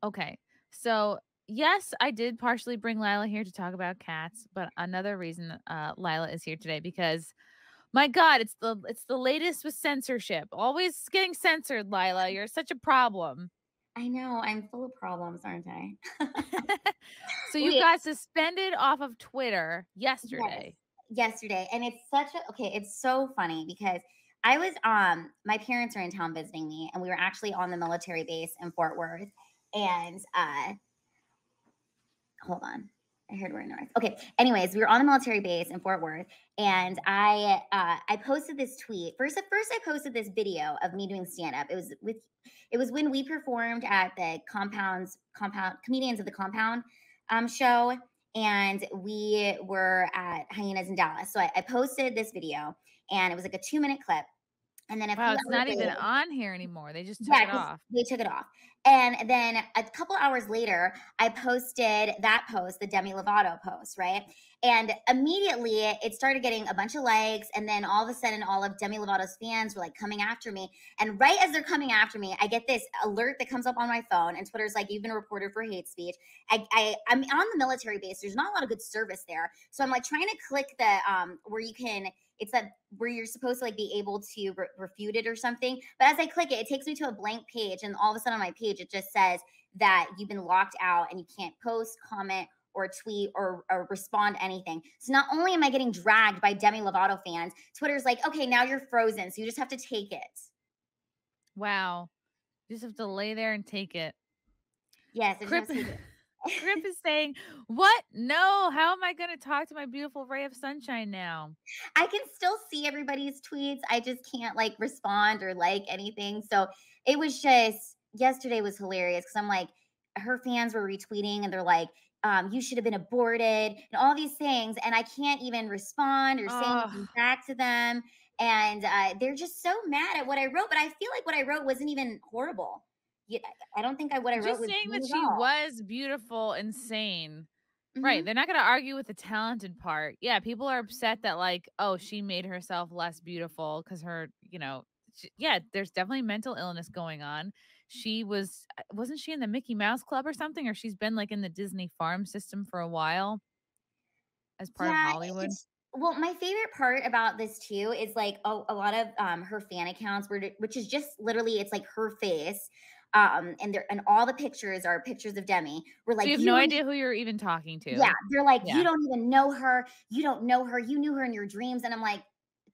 Okay. So, yes, I did partially bring Lila here to talk about cats, but another reason Lila is here today because my God, it's the latest with censorship. Always getting censored, Lila. You're such a problem. I know, I'm full of problems, aren't I? So you Wait, got suspended off of Twitter yes, yesterday. yesterday, and it's such a okay, it's so funny because I was, my parents were in town visiting me, and we were actually on the military base in Fort Worth, and, hold on. I heard we're noise. Okay. Anyways, we were on a military base in Fort Worth, and I posted this tweet. At first I posted this video of me doing stand up. It was when we performed at the compound comedians of the compound show, and we were at Hyenas in Dallas. So I posted this video, and it was like a 2 minute clip. And then a Wow, few it's hours not even later, on here anymore. They just took yeah, it because off. they took it off. And then a couple hours later, I posted that post, the Demi Lovato post, right? And immediately it started getting a bunch of likes. And then all of a sudden, all of Demi Lovato's fans were like coming after me. And right as they're coming after me, I get this alert that comes up on my phone, and Twitter's like, "You've been reported for hate speech." I'm on the military base. There's not a lot of good service there. So I'm like trying to click the where you can it's that where you're supposed to like be able to refute it or something. But as I click it, it takes me to a blank page, and all of a sudden on my page it just says that you've been locked out and you can't post, comment, or tweet or respond to anything. So not only am I getting dragged by Demi Lovato fans, Twitter's like, okay, now you're frozen, so you just have to take it. Wow. You just have to lay there and take it. Yes, I just Crip have to take it. Crip is saying, "What? No, how am I gonna talk to my beautiful ray of sunshine now?" I can still see everybody's tweets. I just can't like respond or like anything. So it was just yesterday was hilarious because I'm like, her fans were retweeting and they're like, you should have been aborted and all these things. And I can't even respond or say anything Oh, back to them. And they're just so mad at what I wrote. But I feel like what I wrote wasn't even horrible. Yeah, I don't think what I wrote just was saying mean that at she all. was beautiful, insane. Right, Hmm. they're not gonna argue with the talented part. Yeah, people are upset that, like, oh, she made herself less beautiful because yeah, there's definitely mental illness going on. She wasn't she in the Mickey Mouse Club or something? Or she's been, like, in the Disney farm system for a while as part of Yeah, Hollywood? it's well, my favorite part about this too is like a lot of her fan accounts which is just literally it's like her face. And all the pictures are pictures of Demi. We're So you like, have you no don't idea who you're even talking yeah, to? they're like, you Yeah. don't even know her. You don't know her. You knew her in your dreams. And I'm like,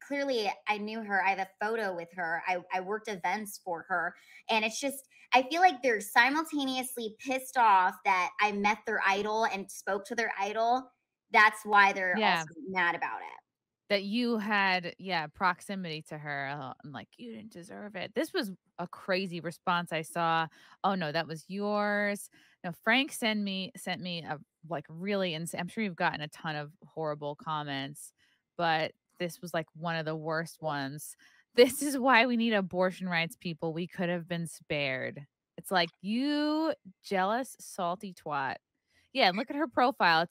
clearly I knew her. I have a photo with her. I worked events for her. And it's just, I feel like they're simultaneously pissed off that I met their idol and spoke to their idol. That's why they're Yeah. also mad about it. That you had, yeah, proximity to her, I'm like, "You didn't deserve it." This was a crazy response I saw. "Oh, no, that was yours." No, Frank sent me a, like, really insane. I'm sure you've gotten a ton of horrible comments, but this was, like, one of the worst ones. "This is why we need abortion rights, people. We could have been spared." It's like, "You jealous, salty twat." Yeah, and look at her profile.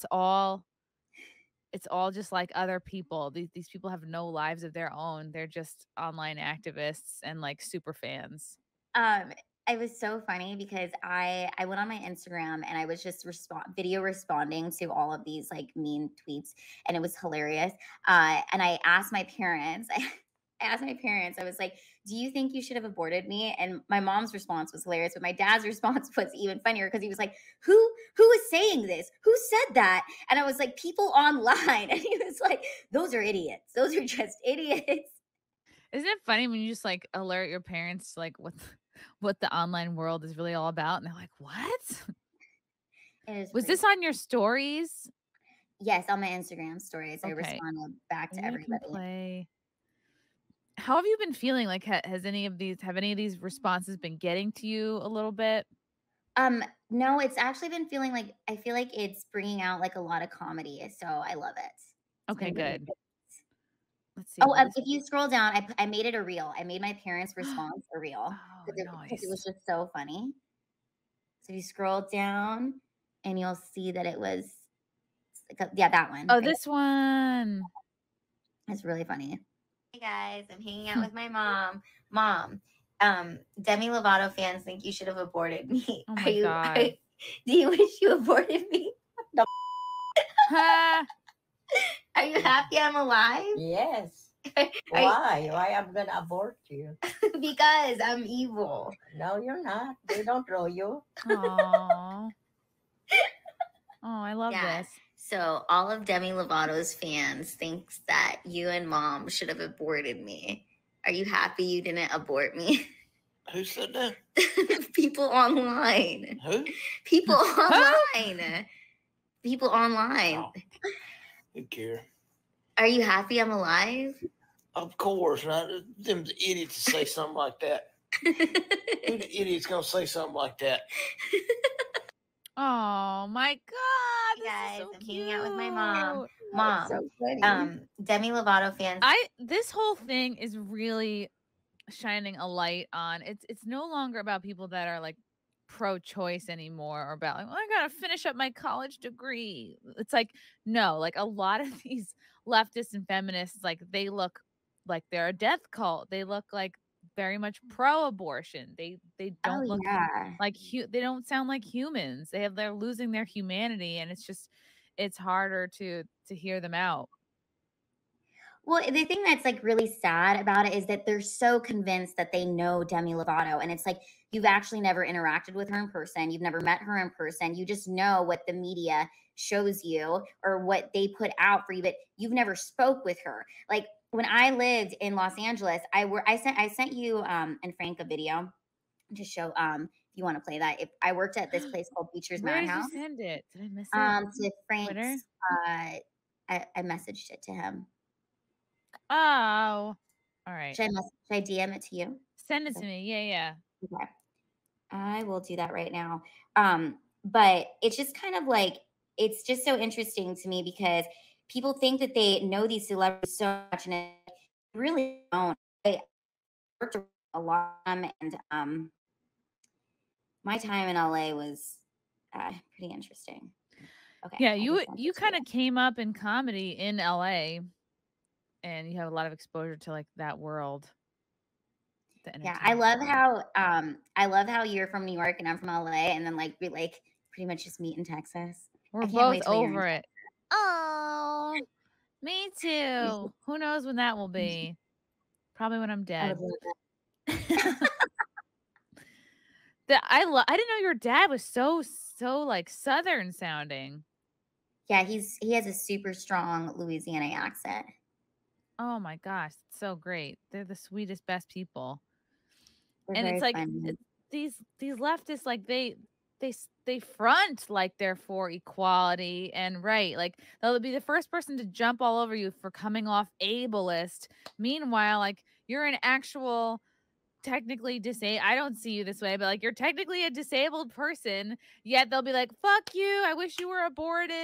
It's all just like other people. These people have no lives of their own. They're just online activists and like super fans. Um, it was so funny because I went on my Instagram and I was just video responding to all of these like mean tweets, and it was hilarious. And I asked my parents, I asked my parents, I was like, "Do you think you should have aborted me?" And my mom's response was hilarious, but my dad's response was even funnier because he was like, "Who is saying this? Who said that?" And I was like, "People online," and he was like, "Those are idiots. Those are just idiots." Isn't it funny when you just like alert your parents to, like what the online world is really all about? And they're like, "What?" It is Was pretty. this on your stories? Yes, on my Instagram stories, I Okay. responded back to Maybe we can everybody. play. How have you been feeling? Like, has any of these responses been getting to you a little bit? No, it's actually been feeling like I feel like it's bringing out like a lot of comedy, so I love it. It's Okay, been really good. good. Let's see Oh, what is. if you scroll down, I made it a reel. I made my parents' response a reel Oh, because it was nice. just so funny. So if you scroll down and you'll see that it was yeah, that one. Oh, this one. It's really funny. Hey guys, I'm hanging out with my mom. Mom, Demi Lovato fans think you should have aborted me. Oh Are my you? God. Do you wish you aborted me? No. Ha! Are you happy I'm alive? Yes. Are you- Why? Why I'm gonna abort you? because I'm evil. No, you're not. They don't throw you. Aw. Oh, I love Yeah. this. So all of Demi Lovato's fans thinks that you and mom should have aborted me. Are you happy you didn't abort me? Who said that? People online. Who? People online. People online. Oh, who care? Are you happy I'm alive? Of course, right? Them idiots say something like that. Who the idiot's gonna say something like that? Oh my God. This Guys, is so I'm cute. hanging out with my mom. Mom, So funny. Demi Lovato fans. This whole thing is really shining a light on it's no longer about people that are like pro-choice anymore or about like, well, I gotta finish up my college degree. It's like, no, like a lot of these leftists and feminists, like they look like they're a death cult. They look like very much pro-abortion. They don't look like they don't sound like humans. They're losing their humanity, and it's harder to hear them out. Well, the thing that's like really sad about it is that they're so convinced that they know Demi Lovato. And it's like, you've actually never interacted with her in person. You've never met her in person. You just know what the media shows you or what they put out for you, but you've never spoke with her. Like when I lived in Los Angeles, I sent you and Frank a video to show if you want to play that. If I worked at this place called Beecher's Where Madhouse. did you send it? Did I miss it? To Frank's Twitter? I messaged it to him. Oh, all right. Should I DM it to you? Send it to me. Yeah. Okay. I will do that right now. But it's just kind of like, it's just so interesting to me because people think that they know these celebrities so much and they really don't. I worked a lot and my time in LA was pretty interesting. Okay. Yeah, you kind of came up in comedy in LA and you have a lot of exposure to like that world. Yeah, I love how you're from New York and I'm from LA, and then like we like pretty much just meet in Texas. We're both over it. Oh, me too. Who knows when that will be? Probably when I'm dead. I didn't know your dad was so like Southern sounding. Yeah, he has a super strong Louisiana accent. Oh my gosh, it's so great. They're the sweetest, best people. They're and it's like these leftists, like they front like they're for equality and right. Like they'll be the first person to jump all over you for coming off ableist. Meanwhile, like you're an actual technically disabled. I don't see you this way, but like you're technically a disabled person, yet they'll be like, fuck you, I wish you were aborted.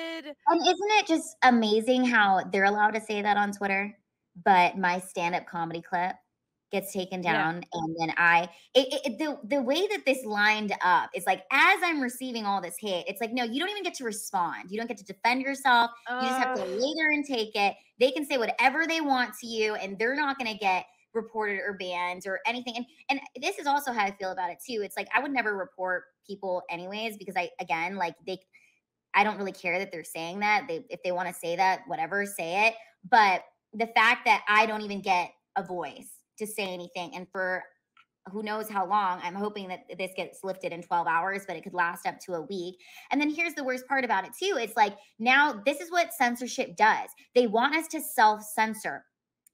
And isn't it just amazing how they're allowed to say that on Twitter, but my stand-up comedy clip gets taken down, and then the way that this lined up is like, as I'm receiving all this hate, it's like, no, you don't even get to respond. You don't get to defend yourself. You just have to lay there and take it. They can say whatever they want to you, and they're not going to get reported or banned or anything. And this is also how I feel about it too. It's like, I would never report people anyways, because I don't really care that they're saying that. If they want to say that, whatever, say it. But the fact that I don't even get a voice to say anything, and for who knows how long, I'm hoping that this gets lifted in 12 hours, but it could last up to a week. And then here's the worst part about it too. It's like, now this is what censorship does. They want us to self-censor.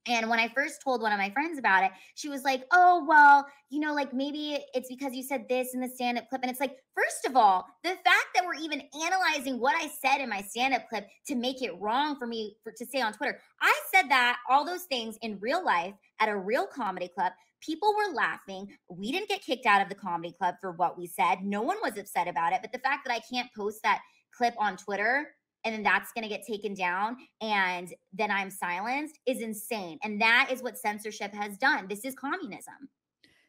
And when I first told one of my friends about it, she was like, oh, well, like maybe it's because you said this in the stand-up clip. And it's like, first of all, the fact that we're even analyzing what I said in my stand-up clip to make it wrong for me to say on Twitter. I said all those things in real life at a real comedy club. People were laughing. We didn't get kicked out of the comedy club for what we said. No one was upset about it. But the fact that I can't post that clip on Twitter and then that's going to get taken down and then I'm silenced is insane. And that is what censorship has done. This is communism.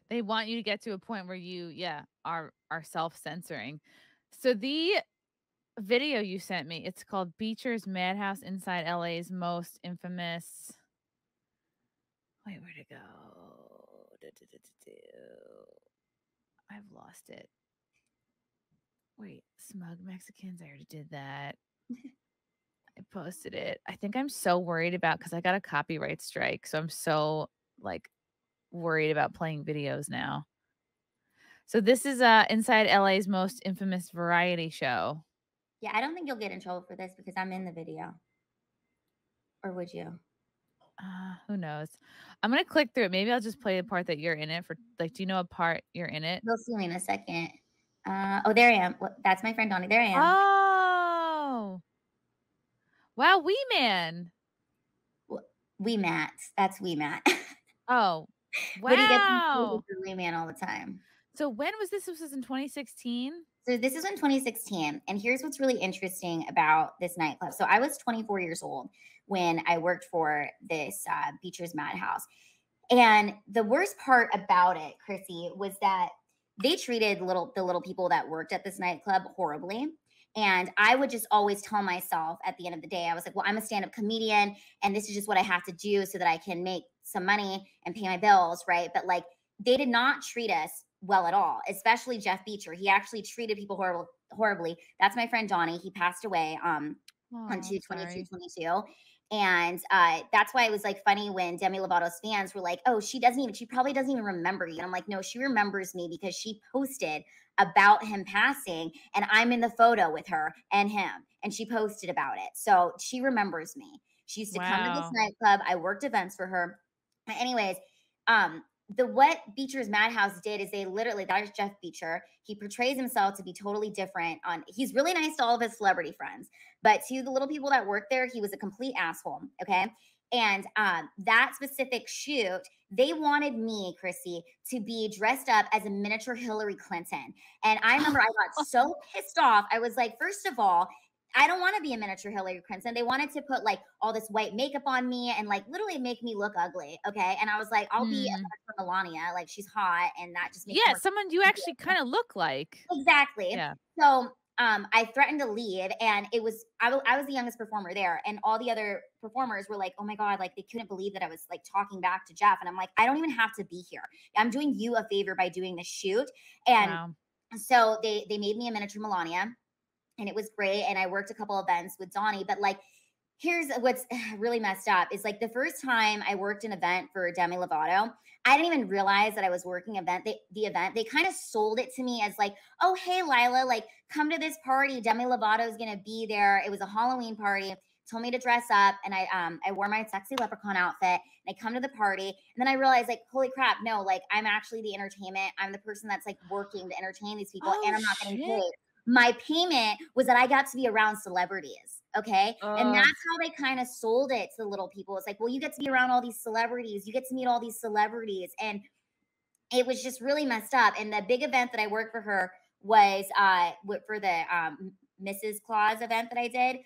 They want you to get to a point where you, are self-censoring. So the video you sent me, it's called Beecher's Madhouse Inside LA's Most Infamous. Wait, where'd it go? I've lost it. Wait, smug Mexicans. I already did that. I posted it. I think I'm so worried about because I got a copyright strike. So I'm so like worried about playing videos now. So this is inside LA's most infamous variety show. Yeah, I don't think you'll get in trouble for this because I'm in the video. Or would you? Who knows? I'm gonna click through it. Maybe I'll just play the part that you're in it for. Like, do you know a part you're in it? You'll see me in a second. Oh, there I am. That's my friend Donnie. There I am. Oh, wow, Wee Man. Wee Matt. That's Wee Matt. Oh, But he gets wow. confused with Wee Man all the time. So when was this? This was in 2016. So this is in 2016. And here's what's really interesting about this nightclub. So I was 24 years old when I worked for this Beecher's Madhouse. And the worst part about it, Chrissy, was that they treated the little people that worked at this nightclub horribly. And I would just always tell myself at the end of the day, I was like, well, I'm a stand-up comedian and this is just what I have to do so that I can make some money and pay my bills, right? But like, they did not treat us well at all, especially Jeff Beecher. He actually treated people horribly. That's my friend Donnie. He passed away on 2/22/22. And that's why it was like funny when Demi Lovato's fans were like, oh, she probably doesn't even remember you. And I'm like, no, she remembers me because she posted about him passing and I'm in the photo with her and him. And she posted about it. So she remembers me. She used to come to this nightclub. I worked events for her. Anyways, what Beecher's Madhouse did is that is Jeff Beecher. He portrays himself to be totally different he's really nice to all of his celebrity friends, but to the little people that work there, he was a complete asshole. Okay. And that specific shoot, they wanted me, Chrissy, to be dressed up as a miniature Hillary Clinton. And I remember I got so pissed off. I was like, first of all, I don't want to be a miniature Hillary Clinton. They wanted to put like all this white makeup on me and like literally make me look ugly. Okay. And I was like, I'll be a Melania. Like she's hot. And that just makes someone you actually kind of look like. Exactly. Yeah. So I threatened to leave and I was the youngest performer there. And all the other performers were like, oh my God, like they couldn't believe that I was like talking back to Jeff. And I'm like, I don't even have to be here. I'm doing you a favor by doing this shoot. And so they made me a miniature Melania. And it was great. And I worked a couple events with Donnie, but like, here's what's really messed up is like the first time I worked an event for Demi Lovato, I didn't even realize that I was working the event. They kind of sold it to me as like, oh, hey, Lila, like come to this party. Demi Lovato is going to be there. It was a Halloween party. Told me to dress up. And I wore my sexy leprechaun outfit and I come to the party. And then I realized like, holy crap, no, like I'm actually the entertainment. I'm the person that's like working to entertain these people and I'm not getting paid. My payment was that I got to be around celebrities. Okay. And that's how they kind of sold it to the little people. It's like, well, you get to be around all these celebrities. You get to meet all these celebrities. And it was just really messed up. And the big event that I worked for her was for the Mrs. Claus event that I did.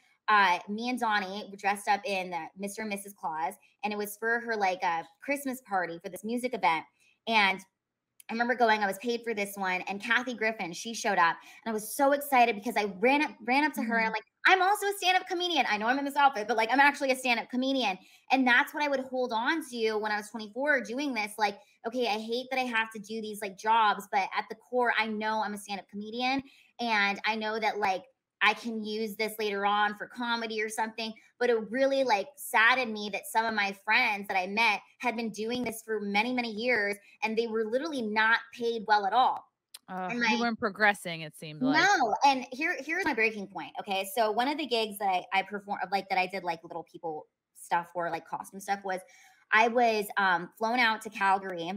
Me and Donnie were dressed up in Mr. and Mrs. Claus. And it was for her like a Christmas party for this music event. And I remember I was paid for this one, and Kathy Griffin, she showed up, and I was so excited because I ran up to her and I'm like, I'm also a stand-up comedian. I know I'm in this outfit, but like, I'm actually a stand-up comedian. And that's what I would hold on to when I was 24 doing this. Like, okay, I hate that I have to do these like jobs, but at the core, I know I'm a stand-up comedian. And I know that like, I can use this later on for comedy or something. But it really like saddened me that some of my friends that I met had been doing this for many, many years and they were literally not paid well at all. You weren't progressing, it seemed like. No. And here's my breaking point. Okay. So one of the gigs that I performed, like that I did like little people stuff for, like costume stuff, was I was flown out to Calgary,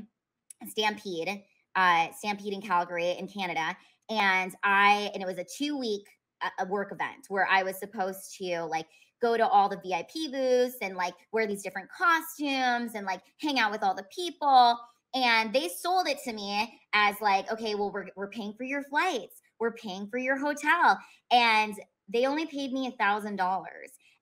Stampede in Calgary in Canada. And it was a 2-week a work event where I was supposed to like go to all the VIP booths and like wear these different costumes and like hang out with all the people. And they sold it to me as like, okay, well, we're paying for your flights. We're paying for your hotel. And they only paid me $1,000.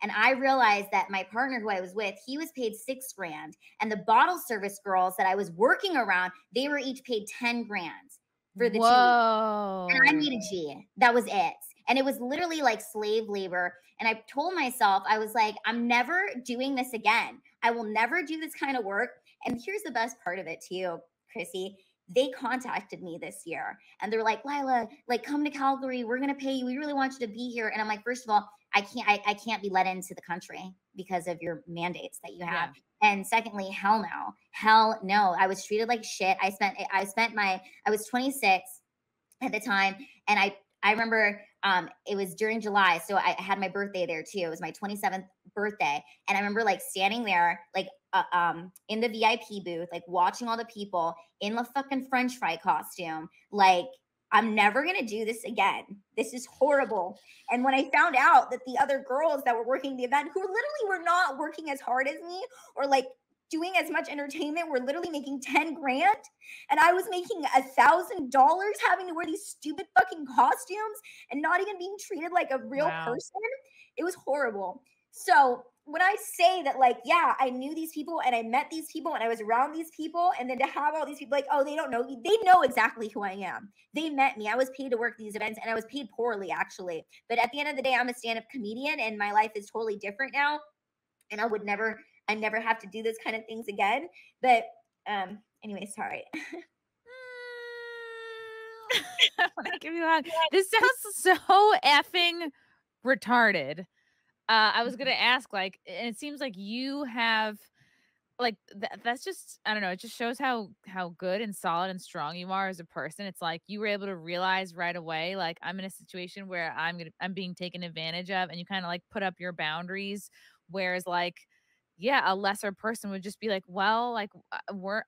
And I realized that my partner who I was with, he was paid $6,000. And the bottle service girls that I was working around, they were each paid $10,000 for the 2 weeks. And I made a G. That was it. And it was literally like slave labor. And I told myself, I was like, I'm never doing this again. I will never do this kind of work. And here's the best part of it too, Chrissy, they contacted me this year and they're like, Lila, like come to Calgary. We're going to pay you. We really want you to be here. And I'm like, first of all, I can't be let into the country because of your mandates that you have. Yeah. And secondly, hell no. I was treated like shit. I was 26 at the time. And I remember it was during July. So I had my birthday there too. It was my 27th birthday. And I remember like standing there, like in the VIP booth, like watching all the people in the fucking French fry costume. Like, I'm never going to do this again. This is horrible. And when I found out that the other girls that were working the event, who literally were not working as hard as me or like doing as much entertainment, were literally making 10 grand. And I was making $1,000 having to wear these stupid fucking costumes and not even being treated like a real person. It was horrible. So when I say that, like, yeah, I knew these people and I met these people and I was around these people, and then to have all these people like, oh, they don't know you. They know exactly who I am. They met me. I was paid to work these events and I was paid poorly, actually. But at the end of the day, I'm a stand-up comedian and my life is totally different now. And I never have to do those kind of things again. But anyway, sorry. I want to give you a hug. This sounds so effing retarded. I was gonna ask, like, and it seems like you have, like, that's just, I don't know. It just shows how good and solid and strong you are as a person. It's like you were able to realize right away, like, I'm in a situation where I'm being taken advantage of, and you kind of like put up your boundaries. Whereas, like, yeah, a lesser person would just be like, well, like,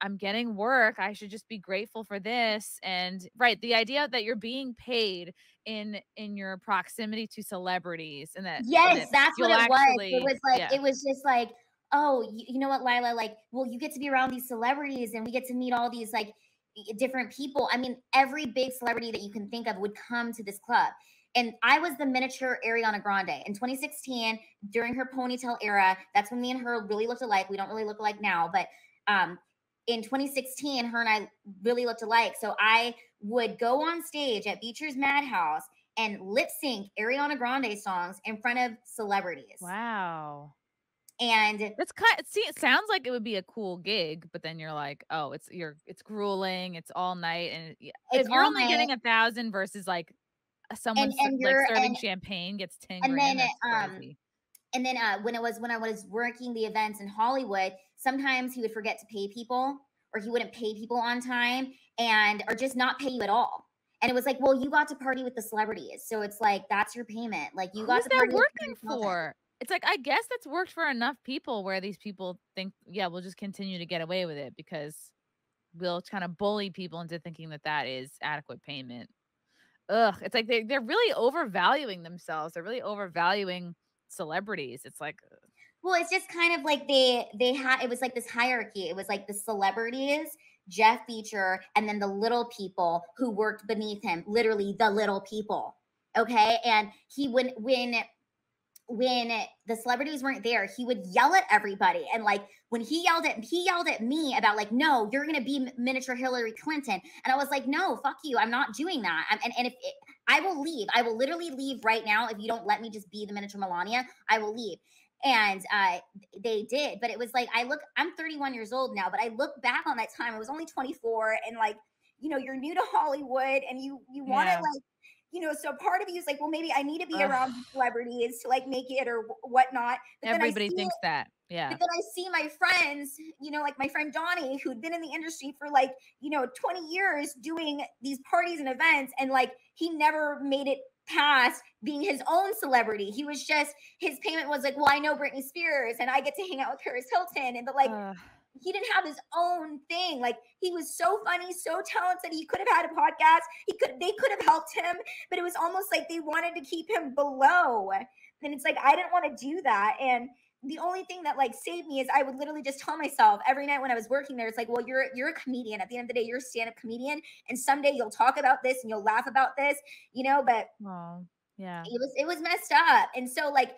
I'm getting work. I should just be grateful for this. And right, the idea that you're being paid in your proximity to celebrities, and yes, that's what you'll it was. It actually, was like, yeah. it was just like, oh, you know what, Lila, like, well, you get to be around these celebrities and we get to meet all these like different people. I mean, every big celebrity that you can think of would come to this club. And I was the miniature Ariana Grande in 2016 during her ponytail era. That's when me and her really looked alike. We don't really look alike now, but in 2016, her and I really looked alike. So I would go on stage at Beecher's Madhouse and lip sync Ariana Grande songs in front of celebrities. Wow. And That's it sounds like it would be a cool gig, but then you're like, oh, it's grueling, it's all night, and if you're only getting 1,000 versus like someone like serving champagne gets 10 grand, that's crazy. And then when I was working the events in Hollywood, sometimes he would forget to pay people, or he wouldn't pay people on time, or just not pay you at all. And it was like, well, you got to party with the celebrities, so it's like that's your payment. Like, you got to party Who's that working for? It's like, I guess that's worked for enough people where these people think, yeah, we'll just continue to get away with it because we'll kind of bully people into thinking that that is adequate payment. Ugh, it's like they're really overvaluing themselves. They're really overvaluing celebrities. It's like, well, it's just kind of like they had, it was like this hierarchy. It was like the celebrities, Jeff Beecher, and then the little people who worked beneath him, literally the little people. Okay. And he when the celebrities weren't there, he would yell at everybody. And like when he yelled at me about like, no, you're gonna be miniature Hillary Clinton. And I was like, no, fuck you, I'm not doing that. I will leave. I will literally leave right now if you don't let me just be the miniature Melania. I will leave. And they did, but it was like, I'm 31 years old now, but I look back on that time. I was only 24, and like, you know, you're new to Hollywood, and you want to like, you know, so part of you is like, well, maybe I need to be around celebrities to like make it or whatnot. But everybody thinks that. Yeah. But then I see my friends, you know, like my friend Donnie, who'd been in the industry for like, you know, 20 years doing these parties and events. And like, he never made it past being his own celebrity. He was just, his payment was like, well, I know Britney Spears and I get to hang out with Paris Hilton. And like, he didn't have his own thing. Like, he was so funny, so talented. He could have had a podcast. They could have helped him, but it was almost like they wanted to keep him below. And it's like, I didn't want to do that. And the only thing that like saved me is I would literally just tell myself every night when I was working there, it's like, well, you're a comedian. At the end of the day, you're a stand-up comedian. And someday you'll talk about this and you'll laugh about this, you know, but yeah, it was messed up. And so like,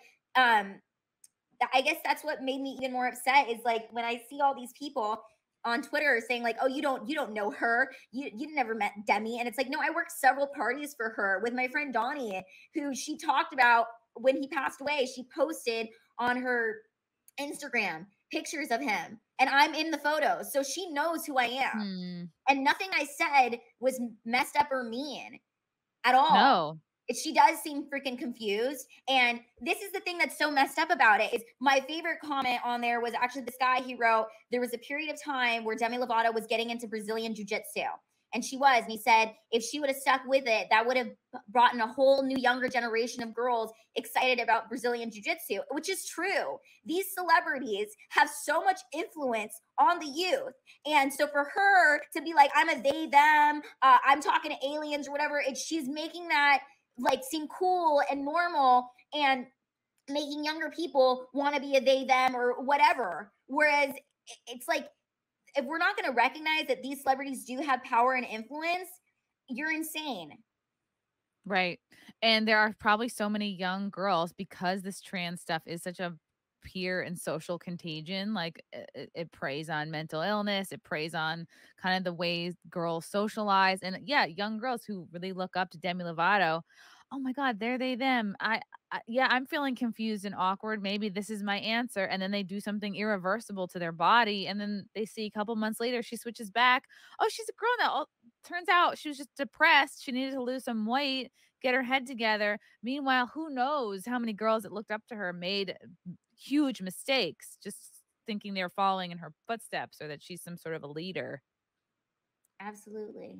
I guess that's what made me even more upset is like when I see all these people on Twitter saying like, oh, you don't know her. You never met Demi. And it's like, no, I worked several parties for her with my friend Donnie, who she talked about when he passed away. She posted on her Instagram pictures of him, and I'm in the photos. So she knows who I am. Hmm. And nothing I said was messed up or mean at all. No. She does seem freaking confused. And this is the thing that's so messed up about it is my favorite comment on there was actually this guy. He wrote, there was a period of time where Demi Lovato was getting into Brazilian jiu-jitsu. And she was. And he said, if she would have stuck with it, that would have brought in a whole new younger generation of girls excited about Brazilian jiu-jitsu, which is true. These celebrities have so much influence on the youth. And so for her to be like, I'm a they, them, I'm talking to aliens or whatever, she's making that like seem cool and normal and making younger people want to be a they, them or whatever. Whereas it's like, if we're not going to recognize that these celebrities do have power and influence, you're insane. Right. And there are probably so many young girls because this trans stuff is such a peer and social contagion. Like it preys on mental illness, it preys on kind of the ways girls socialize. And yeah, young girls who really look up to Demi Lovato. Oh my God, they're they, them. Yeah, I'm feeling confused and awkward. Maybe this is my answer. And then they do something irreversible to their body. And then they see a couple months later, she switches back. Oh, she's a girl now. Oh, turns out she was just depressed. She needed to lose some weight, get her head together. Meanwhile, who knows how many girls that looked up to her made huge mistakes just thinking they're following in her footsteps or that she's some sort of a leader. Absolutely.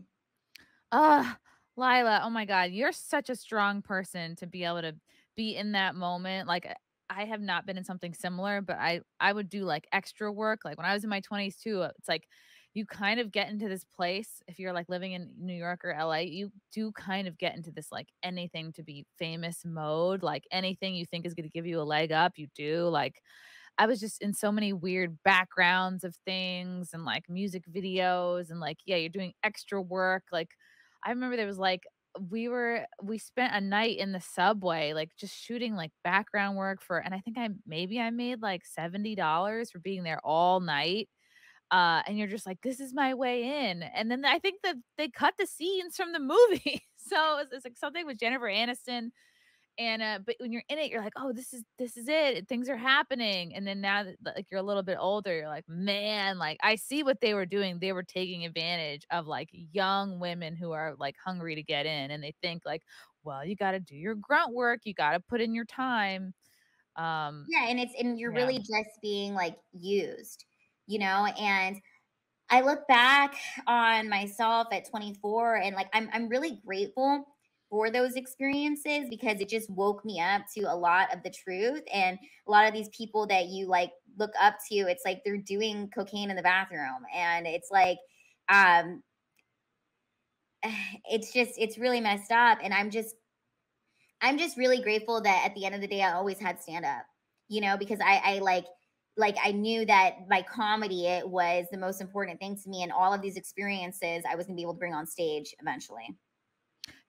Lila, oh my God, you're such a strong person to be able to be in that moment. Like I have not been in something similar, but I would do like extra work. Like when I was in my 20s too, it's like you kind of get into this place if you're like living in New York or LA, you do kind of get into this like anything to be famous mode. Like anything you think is going to give you a leg up, you do. Like I was just in so many weird backgrounds of things and like music videos and like, yeah, you're doing extra work. Like I remember there was like we spent a night in the subway, like just shooting like background work for, and I think I made like $70 for being there all night. And you're just like, this is my way in. And then I think that they cut the scenes from the movie. So it's like something with Jennifer Aniston. And but when you're in it, you're like, oh, this is it. Things are happening. And then now that like you're a little bit older, you're like, man, like I see what they were doing. They were taking advantage of like young women who are like hungry to get in. And they think like, well, you got to do your grunt work, you got to put in your time. Yeah, and you're Yeah. really just being like used, you know, and I look back on myself at 24 and like I'm really grateful for those experiences because it just woke me up to a lot of the truth. And a lot of these people that you like look up to, it's like they're doing cocaine in the bathroom, and it's like it's really messed up. And I'm just really grateful that at the end of the day I always had stand up, you know, because I like I knew that my comedy, it was the most important thing to me, and all of these experiences I was gonna be able to bring on stage eventually.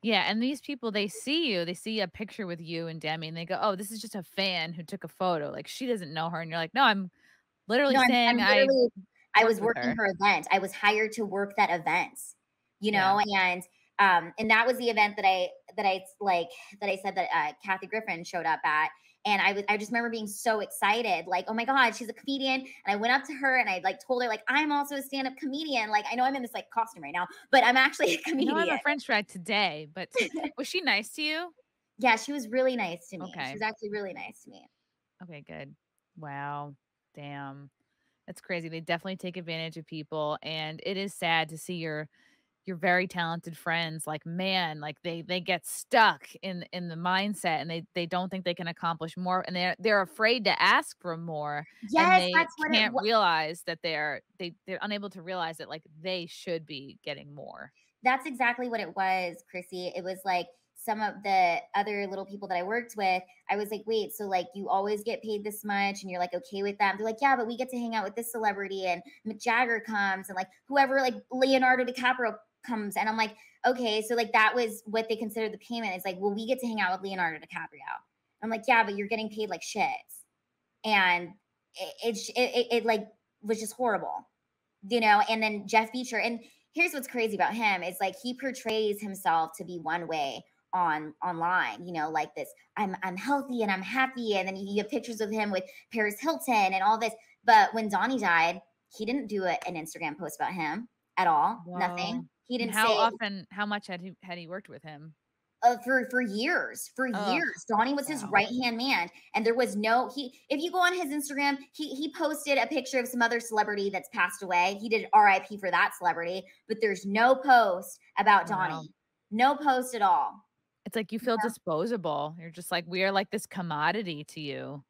Yeah, and these people, they see you, they see a picture with you and Demi, and they go, "Oh, this is just a fan who took a photo. Like she doesn't know her." And you're like, "No, I'm literally No, saying I'm I literally, I was worked with working her." her event. I was hired to work that event, you Yeah. know, and that was the event that I said that Kathy Griffin showed up at. And I just remember being so excited, like, oh my God, she's a comedian. And I went up to her and I like told her, like, I'm also a stand-up comedian. Like, I know I'm in this like costume right now, but I'm actually a I know I'm comedian. a French fry today, but was she nice to you? Yeah, she was really nice to me. She Okay. was actually really nice to me. Okay, good. Wow. Damn. That's crazy. They definitely take advantage of people, and it is sad to see your very talented friends like, man, like they get stuck in the mindset, and they don't think they can accomplish more, and they're afraid to ask for more, and Yes, they that's what it can't was. realize that they're unable to realize that like they should be getting more. That's exactly what it was, Chrissy. It was like some of the other little people that I worked with, I was like, wait, so like you always get paid this much and you're like okay with that? They're like, yeah, but we get to hang out with this celebrity and Mick Jagger comes and like whoever, like Leonardo DiCaprio comes. And I'm like, okay, so like that was what they considered the payment. It's like, well, we get to hang out with Leonardo DiCaprio. I'm like, yeah, but you're getting paid like shit. And it like was just horrible, you know. And then Jeff Beecher, and here's what's crazy about him is like he portrays himself to be one way online, you know, like this, I'm healthy and I'm happy. And then you have pictures of him with Paris Hilton and all this. But when Donnie died, he didn't do an Instagram post about him at all. Whoa. Nothing. He And didn't how say often, how much had he worked with him? for years, for Ugh. years. Donnie was his Wow. right hand man, and there was no he. If you go on his Instagram, he posted a picture of some other celebrity that's passed away. He did R.I.P. for that celebrity, but there's no post about Wow. Donnie. No post at all. It's like you feel disposable. You're just like, we are like this commodity to you.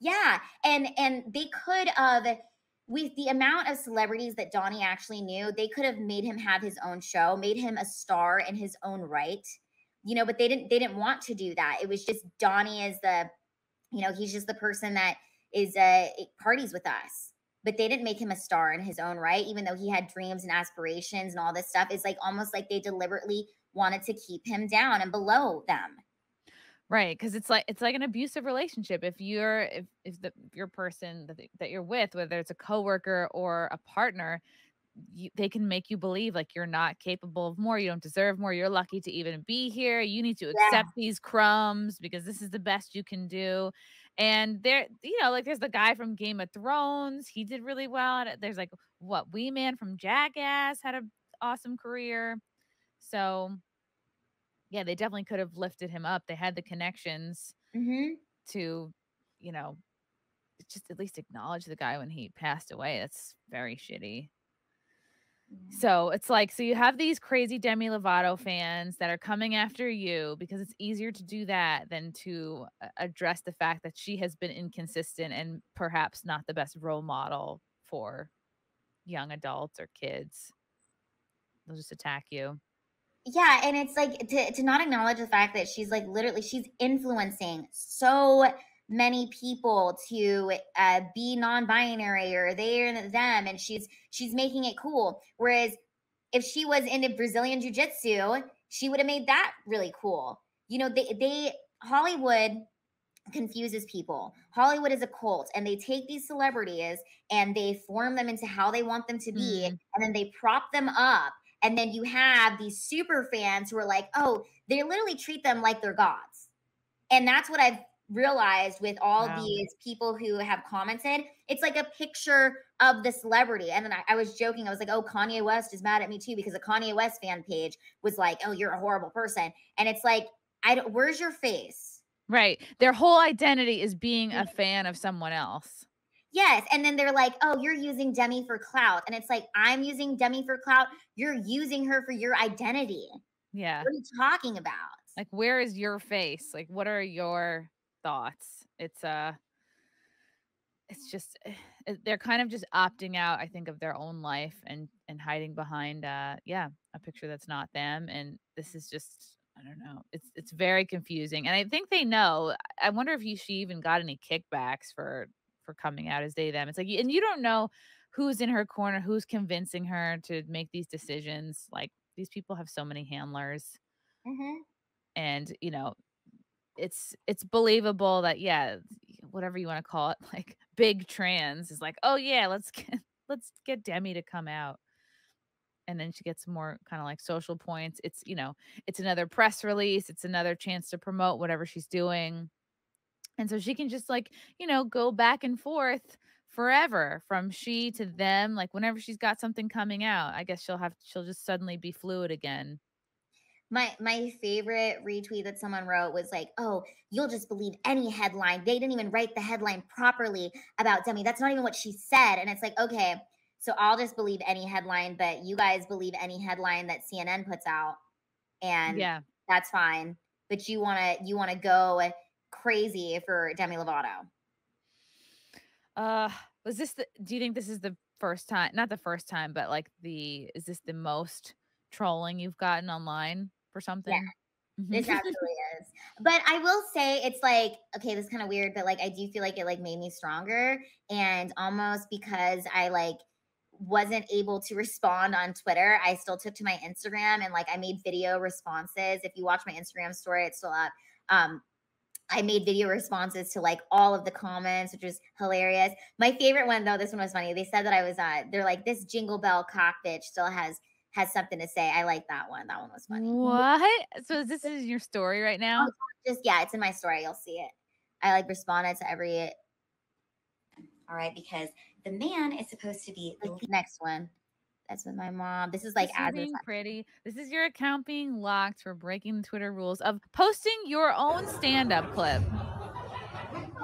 Yeah, and they could have, with the amount of celebrities that Donnie actually knew, they could have made him have his own show, made him a star in his own right. You know, but they didn't want to do that. It was just Donnie is the, you know, he's just the person that is parties with us. But they didn't make him a star in his own right, even though he had dreams and aspirations and all this stuff. It's like almost like they deliberately wanted to keep him down and below them. Right, because it's like an abusive relationship. If your person that you're with, whether it's a coworker or a partner, they can make you believe like you're not capable of more, you don't deserve more, you're lucky to even be here, you need to Yeah. accept these crumbs because this is the best you can do. And there, like there's the guy from Game of Thrones, he did really well at it. There's like Wee Man from Jackass had an awesome career. So yeah, they definitely could have lifted him up. They had the connections Mm-hmm. to, just at least acknowledge the guy when he passed away. That's very shitty. So it's like, so you have these crazy Demi Lovato fans that are coming after you because it's easier to do that than to address the fact that she has been inconsistent and perhaps not the best role model for young adults or kids. They'll just attack you. Yeah, and it's like to not acknowledge the fact that she's like literally she's influencing so many people to be non-binary or they and them, and she's making it cool. Whereas if she was into Brazilian jiu-jitsu, she would have made that really cool. You know, they Hollywood confuses people. Hollywood is a cult, and they take these celebrities and they form them into how they want them to be, and then they prop them up. And then you have these super fans who are like, oh, they literally treat them like they're gods. And that's what I've realized with all these people who have commented. It's like a picture of the celebrity. And then I was joking. I was like, oh, Kanye West is mad at me too, because a Kanye West fan page was like, oh, you're a horrible person. And it's like, where's your face? Right. Their whole identity is being a fan of someone else. Yes. And then they're like, oh, you're using Demi for clout. And it's like, I'm using Demi for clout. You're using her for your identity. Yeah. What are you talking about? Like, where is your face? Like, what are your thoughts? It's just, they're kind of just opting out, I think, of their own life and hiding behind, a picture that's not them. And this is just, I don't know. It's very confusing. And I think they know. I wonder if she even got any kickbacks for coming out as they them. It's like, and you don't know who's in her corner, who's convincing her to make these decisions. Like, these people have so many handlers. Mm-hmm. And it's believable that whatever you want to call it, like big trans is like, oh yeah, let's get Demi to come out. And then she gets more kind of like social points. It's it's another press release, it's another chance to promote whatever she's doing. And so she can just like, go back and forth forever from she to them. Like, whenever she's got something coming out, I guess she'll just suddenly be fluid again. My favorite retweet that someone wrote was like, oh, you'll just believe any headline. They didn't even write the headline properly about Demi. That's not even what she said. And it's like, okay, so I'll just believe any headline, but you guys believe any headline that CNN puts out. And that's fine. But you wanna go crazy for Demi Lovato. Do you think this is the first time, not the first time, but like is this the most trolling you've gotten online for something? Yeah, this absolutely is. But I will say, it's like, okay, this is kind of weird, but like I do feel like it like made me stronger, and almost because I like wasn't able to respond on Twitter, I still took to my Instagram and like I made video responses. If you watch my Instagram story, it's still up. I made video responses to like all of the comments, which was hilarious. My favorite one though, this one was funny. They said that I was they're like, this Jingle Bell cock bitch still has has something to say. I like that one. That one was funny. What? So this is your story right now? Just yeah, it's in my story. You'll see it. I like responded to every. All right, because the man is supposed to be the next one. That's with my mom. This is like as being pretty. This is your account being locked for breaking the Twitter rules of posting your own stand-up clip.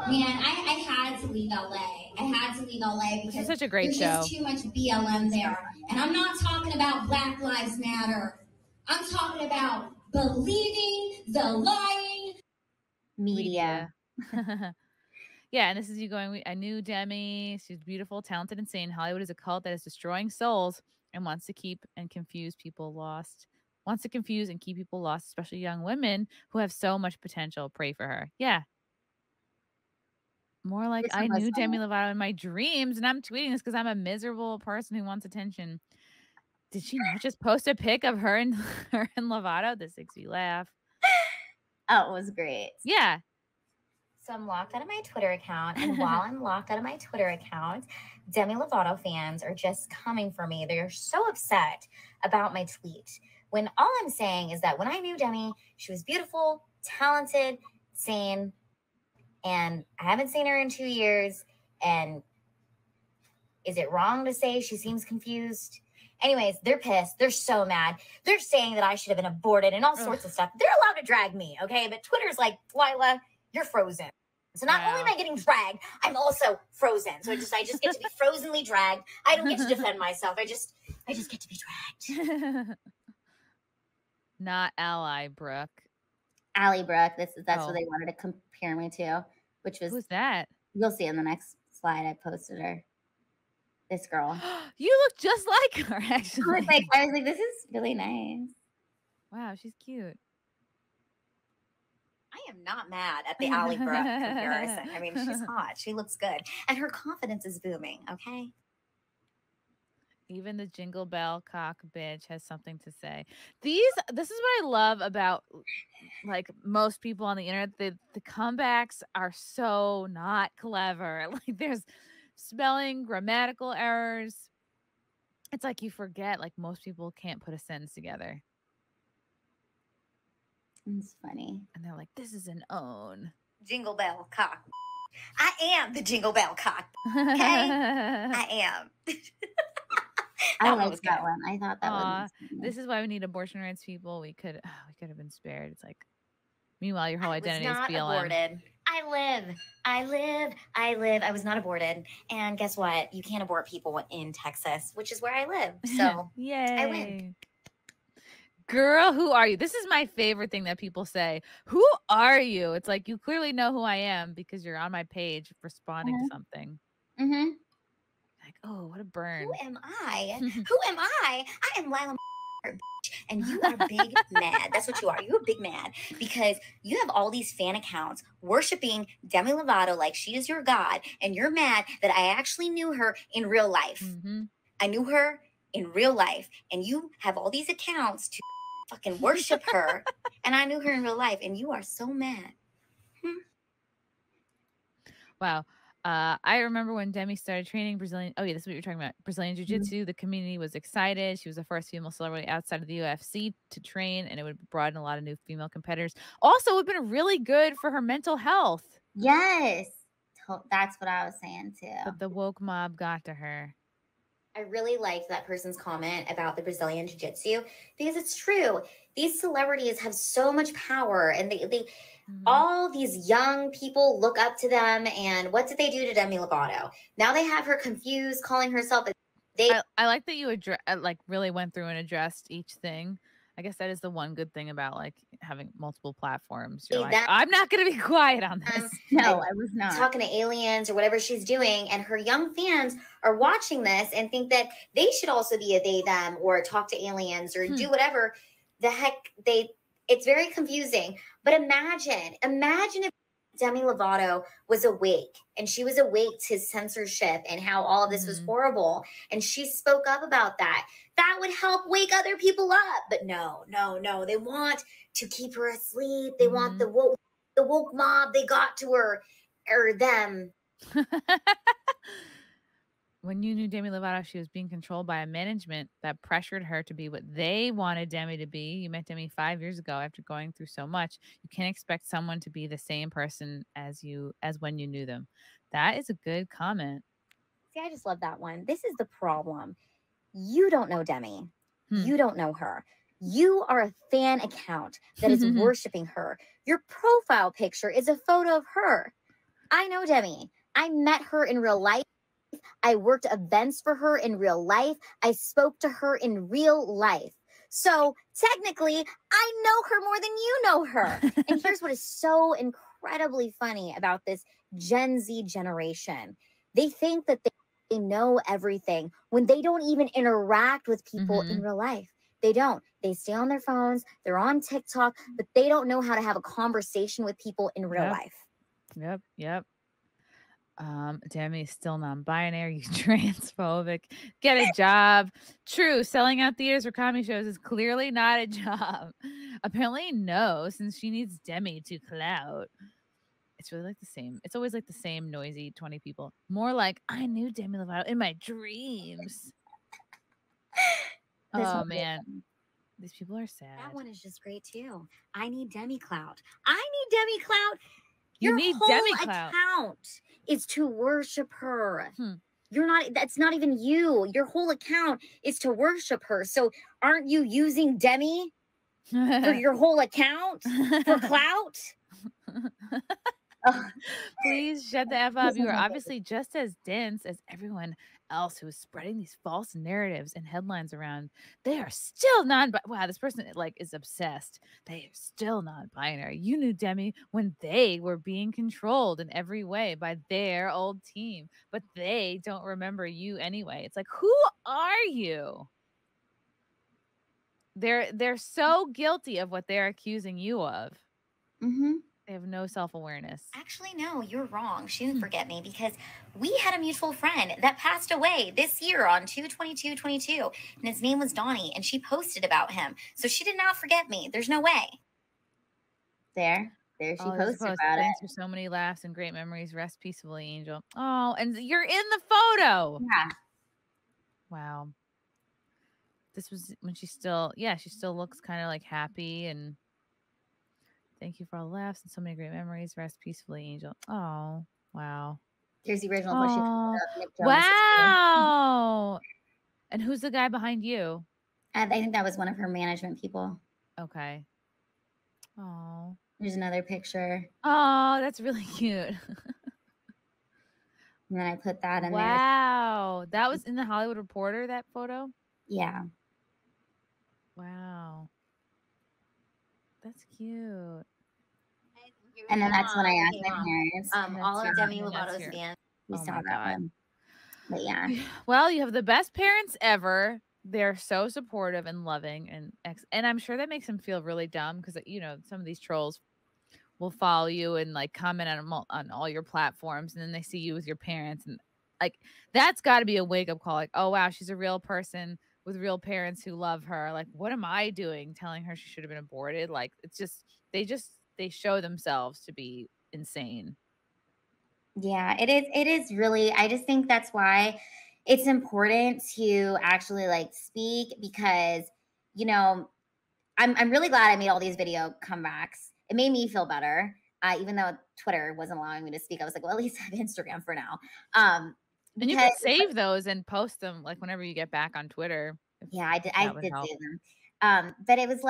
Man, I had to leave LA. I had to leave LA because this is such a great there's show. Just too much BLM there. And I'm not talking about Black Lives Matter. I'm talking about believing the lying media. Yeah, and this is you going, I knew Demi. She's beautiful, talented, and sane. Hollywood is a cult that is destroying souls and wants to keep and confuse people lost. Wants to confuse and keep people lost, especially young women who have so much potential. Pray for her. Yeah. More like I knew Demi Lovato in my dreams, and I'm tweeting this because I'm a miserable person who wants attention. Did she not just post a pic of her and Lovato? This makes me laugh. Oh, it was great. Yeah. So I'm locked out of my Twitter account. And while I'm locked out of my Twitter account, Demi Lovato fans are just coming for me. They're so upset about my tweet. When all I'm saying is that when I knew Demi, she was beautiful, talented, sane, and I haven't seen her in 2 years. And is it wrong to say she seems confused? Anyways, they're pissed. They're so mad. They're saying that I should have been aborted and all sorts of stuff. They're allowed to drag me, okay? But Twitter's like, Lila, you're frozen. So not only am I getting dragged, I'm also frozen. So I just get to be frozenly dragged. I don't get to defend myself. I just get to be dragged. Not Ally Brooke. Allie Brooke. That's what they wanted to compare me to, which was who's that? You'll see in the next slide. I posted her. This girl. You look just like her, actually. I was like, this is really nice. Wow, she's cute. I am not mad at the Allie Brooke comparison. I mean, she's hot. She looks good. And her confidence is booming, okay? Even the jingle bell cock bitch has something to say. This is what I love about like most people on the internet. The comebacks are so not clever. Like there's spelling, grammatical errors. It's like you forget, like most people can't put a sentence together. It's funny. And they're like, this is an own. Jingle bell cock. I am the jingle bell cock. Okay? I am. I liked that one. I thought that was this is why we need abortion rights people. We could have been spared. It's like, meanwhile, your whole identity is BLM. Aborted. I live. I was not aborted. And guess what? You can't abort people in Texas, which is where I live. So yay. I win. Girl, who are you? This is my favorite thing that people say. Who are you? It's like, you clearly know who I am because you're on my page responding to something. Mm-hmm. Like, oh, what a burn. Who am I? Who am I? I am Lila and you are big mad. That's what you are. You're big mad because you have all these fan accounts worshiping Demi Lovato like she is your god, and you're mad that I actually knew her in real life. Mm-hmm. I knew her in real life, and you have all these accounts to fucking worship her, and I knew her in real life, and you are so mad. Wow. I remember when Demi started training Brazilian. Oh, yeah, this is what you're talking about. Brazilian Jiu-Jitsu. The community was excited. She was the first female celebrity outside of the UFC to train, and it would broaden a lot of new female competitors. Also, it would have been really good for her mental health. Yes. That's what I was saying, too. But the woke mob got to her. I really liked that person's comment about the Brazilian Jiu-Jitsu because it's true. These celebrities have so much power, and they all these young people look up to them. And what did they do to Demi Lovato? Now they have her confused, calling herself. I like that you really went through and addressed each thing. I guess that is the one good thing about like having multiple platforms. You're like, I'm not going to be quiet on this. No, I was not talking to aliens or whatever she's doing. And her young fans are watching this and think that they should also be a they, them, or talk to aliens or do whatever the heck it's very confusing. But imagine if Demi Lovato was awake and she was awake to censorship and how all of this was horrible. And she spoke up about that. That would help wake other people up. But no. They want to keep her asleep. They want the woke mob. They got to her or them. When you knew Demi Lovato, she was being controlled by a management that pressured her to be what they wanted Demi to be. You met Demi 5 years ago after going through so much. You can't expect someone to be the same person as when you knew them. That is a good comment. See, I just love that one. This is the problem. You don't know Demi. You don't know her. You are a fan account that is worshiping her. Your profile picture is a photo of her. I know Demi. I met her in real life. I worked events for her in real life. I spoke to her in real life. So technically, I know her more than you know her. And here's what is so incredibly funny about this Gen Z generation. They think that they know everything when they don't even interact with people in real life. They don't. They stay on their phones. They're on TikTok, but they don't know how to have a conversation with people in real life. Yep. Demi is still non-binary. You transphobic. Get a job. True. Selling out theaters for comedy shows is clearly not a job. Apparently, no, since she needs Demi to clout. It's really like the same. It's always like the same noisy 20 people. More like, I knew Demi Lovato in my dreams. Oh, man. These people are sad. That one is just great, too. I need Demi clout. I need Demi clout. You Your need whole Demi clout. account is to worship her. You're not, that's not even you. Your whole account is to worship her. So aren't you using Demi for your whole account for clout? Please shut the F up. You are obviously just as dense as everyone else who is spreading these false narratives and headlines around. They are still wow, this person is obsessed. They are still non-binary. You knew Demi when they were being controlled in every way by their old team, but they don't remember you anyway. It's like, who are you? They're so guilty of what they're accusing you of. They have no self-awareness. Actually, no, you're wrong. She didn't forget me because we had a mutual friend that passed away this year on 2/22/22, and his name was Donnie, and she posted about him. So she did not forget me. There's no way. There she posted about Thanks for so many laughs and great memories. Rest peacefully, Angel. Oh, and you're in the photo. Yeah. Wow. This was when she still looks kind of like happy and thank you for all the laughs and so many great memories. Rest peacefully, Angel. Oh, wow. Here's the original. Wow. And who's the guy behind you? I think that was one of her management people. Okay. Oh. There's another picture. Oh, that's really cute. And then I put that in there. Wow. That was in the Hollywood Reporter, that photo? Yeah. Wow. That's cute. And then that's when I asked my parents. All of Demi Lovato's fans. We saw that one. But yeah. Well, you have the best parents ever. They're so supportive and loving, and I'm sure that makes them feel really dumb because some of these trolls will follow you and comment on all your platforms, and then they see you with your parents, and that's got to be a wake up call. Oh wow, she's a real person with real parents who love her. What am I doing telling her she should have been aborted? It's just they show themselves to be insane. Yeah, it is really, I just think that's why it's important to actually speak because, I'm really glad I made all these video comebacks. It made me feel better. Even though Twitter wasn't allowing me to speak, I was like, well, at least I have Instagram for now. And you can save those and post them whenever you get back on Twitter. Yeah, I did save them. But it was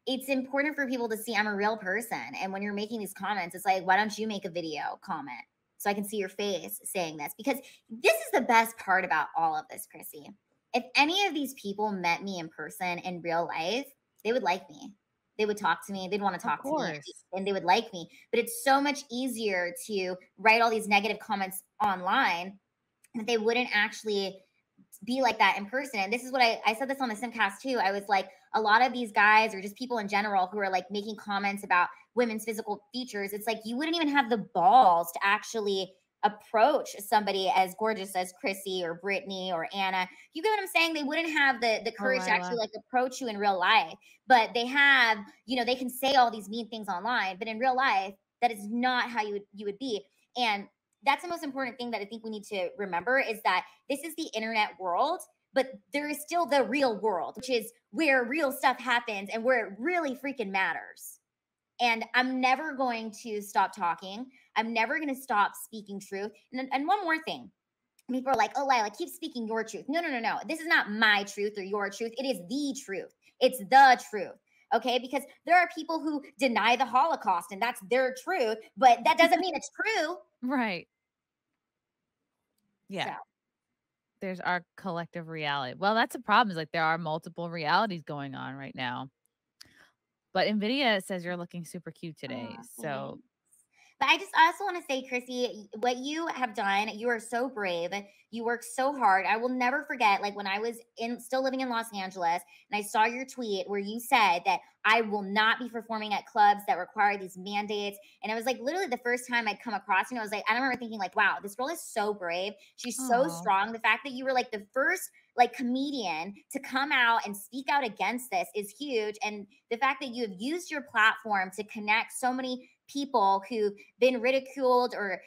it's important for people to see I'm a real person. And when you're making these comments, it's why don't you make a video comment so I can see your face saying this? Because this is the best part about all of this, Chrissy. If any of these people met me in person in real life, they would like me. They would talk to me. They'd want to talk to me and they would like me. But it's so much easier to write all these negative comments online that they wouldn't actually be like that in person. And this is what I said this on the Simcast too. I was like, a lot of these guys or just people in general who are making comments about women's physical features, it's you wouldn't even have the balls to actually approach somebody as gorgeous as Chrissy or Brittany or Anna. You get what I'm saying? They wouldn't have the courage to actually approach you in real life, but they have, they can say all these mean things online, but in real life, that is not how you would be. And that's the most important thing that I think we need to remember, is that this is the internet world, but there is still the real world, which is where real stuff happens and where it really freaking matters. And I'm never going to stop talking. I'm never going to stop speaking truth. And one more thing. People are like, oh, Lila, keep speaking your truth. No, no, no, no. This is not my truth or your truth. It is the truth. It's the truth. Okay, because there are people who deny the Holocaust and that's their truth, but that doesn't mean it's true. Right. Yeah. So. There's our collective reality. Well, that's a problem. Is like there are multiple realities going on right now. But Nvidia says you're looking super cute today. So but I also want to say, Chrissy, what you have done, you are so brave. You work so hard. I will never forget, like when I was still living in Los Angeles and I saw your tweet where you said that I will not be performing at clubs that require these mandates. And it was like literally the first time I'd come across, I was like, I remember thinking like, wow, this girl is so brave. She's so strong. The fact that you were like the first like comedian to come out and speak out against this is huge. And the fact that you have used your platform to connect so many people who've been ridiculed or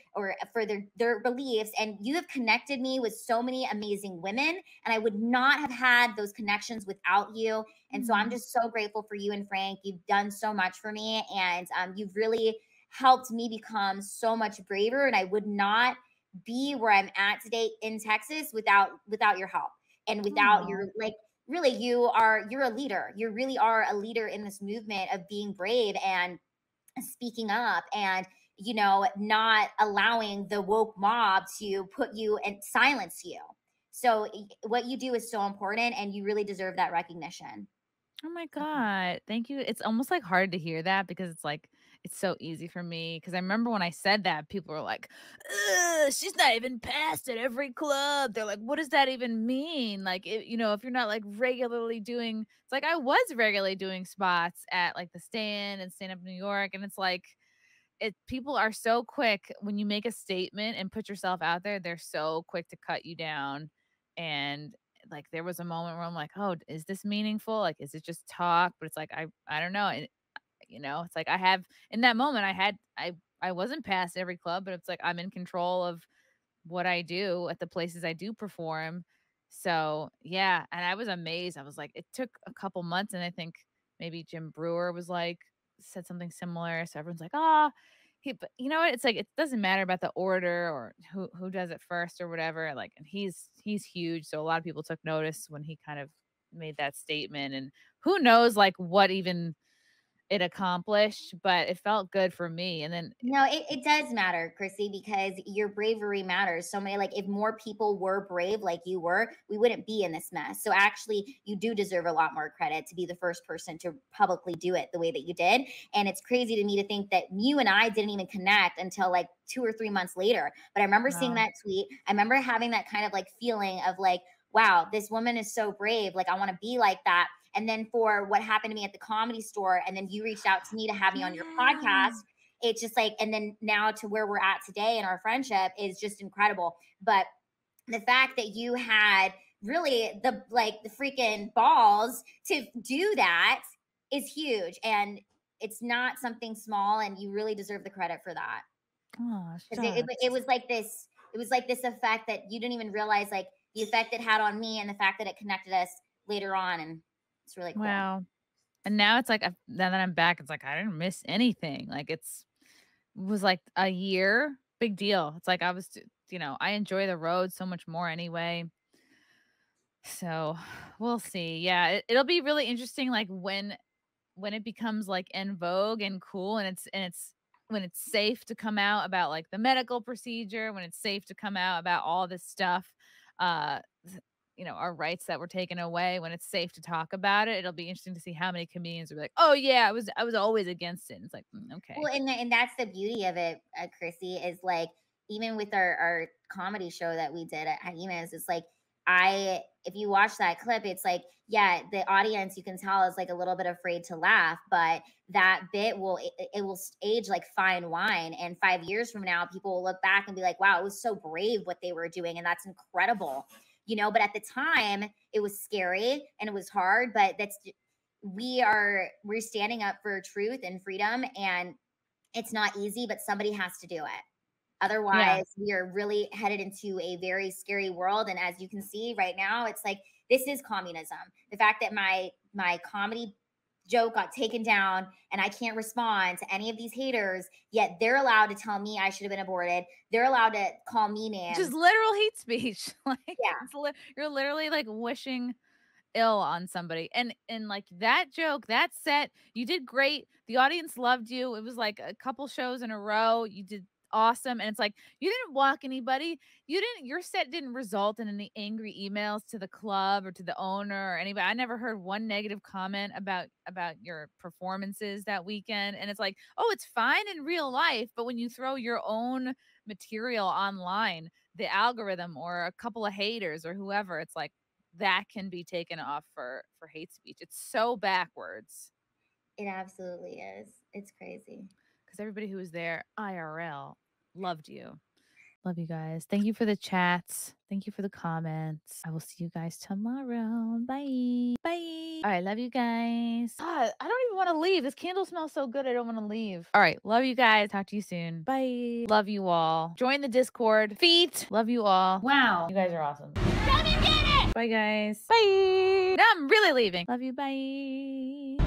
for their beliefs, and you have connected me with so many amazing women, and I would not have had those connections without you. And so I'm just so grateful for you and Frank. You've done so much for me, and you've really helped me become so much braver, and I would not be where I'm at today in Texas without your help and without your like really you're a leader. You really are a leader in this movement of being brave and speaking up and, you know, not allowing the woke mob to put you and silence you. So what you do is so important, and you really deserve that recognition. Oh my God. Thank you. It's almost like hard to hear that because it's like, it's so easy for me. Cause I remember when I said that, people were like, ugh, she's not even passed at every club. They're like, what does that even mean? Like, you know, if you're not like regularly doing, it's like I was regularly doing spots at like the Stand and Stand Up New York. And it's like, people are so quick when you make a statement and put yourself out there, they're so quick to cut you down. And like there was a moment where I'm like, oh, is this meaningful? Like, is it just talk? But it's like I don't know. And you know, it's like I have in that moment I wasn't past every club, but it's like I'm in control of what I do at the places I do perform. So yeah, and I was amazed. I was like, it took a couple months, and I think maybe Jim Brewer was like said something similar. So everyone's like, oh, but you know what? It's like it doesn't matter about the order or who does it first or whatever. Like, and he's huge, so a lot of people took notice when he kind of made that statement. And who knows, like what even it accomplished, but it felt good for me. And then no, it does matter, Chrissy, because your bravery matters. So many, like if more people were brave like you were, we wouldn't be in this mess. So actually, you do deserve a lot more credit to be the first person to publicly do it the way that you did. And it's crazy to me to think that you and I didn't even connect until like 2 or 3 months later. But I remember seeing that tweet. I remember having that kind of like feeling of like, wow, this woman is so brave. Like I want to be like that. And then for what happened to me at the Comedy Store, and then you reached out to me to have me on your podcast. It's just like, and then now to where we're at today in our friendship is just incredible. But the fact that you had really the freaking balls to do that is huge. And it's not something small, and you really deserve the credit for that. Oh, it was like this, effect that you didn't even realize, like the effect it had on me and the fact that it connected us later on. And it's really cool. Wow. And now it's like, now that I'm back, it's like, I didn't miss anything. Like it was like a year, big deal. It's like I was, you know, I enjoy the road so much more anyway. So we'll see. Yeah. It'll be really interesting. Like when it becomes like in vogue and cool, and it's when it's safe to come out about like the medical procedure, when it's safe to come out about all this stuff, you know, our rights that were taken away, when it's safe to talk about it, it'll be interesting to see how many comedians are like, oh yeah, I was always against it. And it's like, okay. Well, and that's the beauty of it, Chrissy, is like, even with our comedy show that we did at Hyenas, it's like, if you watch that clip, it's like, yeah, the audience, you can tell, is like a little bit afraid to laugh, but that bit will age like fine wine. And 5 years from now, people will look back and be like, wow, it was so brave what they were doing. And that's incredible. You know, but at the time it was scary and it was hard, but we're standing up for truth and freedom, and it's not easy, but somebody has to do it. Otherwise, we are really headed into a very scary world. And as you can see right now, it's like, this is communism. The fact that my comedy joke got taken down and I can't respond to any of these haters, yet they're allowed to tell me I should have been aborted. They're allowed to call me names. Just literal hate speech. Like, yeah. You're literally like wishing ill on somebody. And like that joke, that set, you did great. The audience loved you. It was like a couple shows in a row. You did awesome. And it's like, you didn't walk anybody. Your set didn't result in any angry emails to the club or to the owner or anybody. I never heard one negative comment about your performances that weekend. And it's like, oh, it's fine in real life, but when you throw your own material online, the algorithm or a couple of haters or whoever, it's like, that can be taken off for hate speech. It's so backwards. It absolutely is. It's crazy. Because everybody who was there IRL loved you. Love you guys. Thank you for the chats. Thank you for the comments. I will see you guys tomorrow. Bye. Bye. All right. Love you guys. God, I don't even want to leave. This candle smells so good. I don't want to leave. All right. Love you guys. Talk to you soon. Bye. Love you all. Join the Discord. Feet. Love you all. Wow. You guys are awesome. Bye, guys. Bye. Now I'm really leaving. Love you. Bye.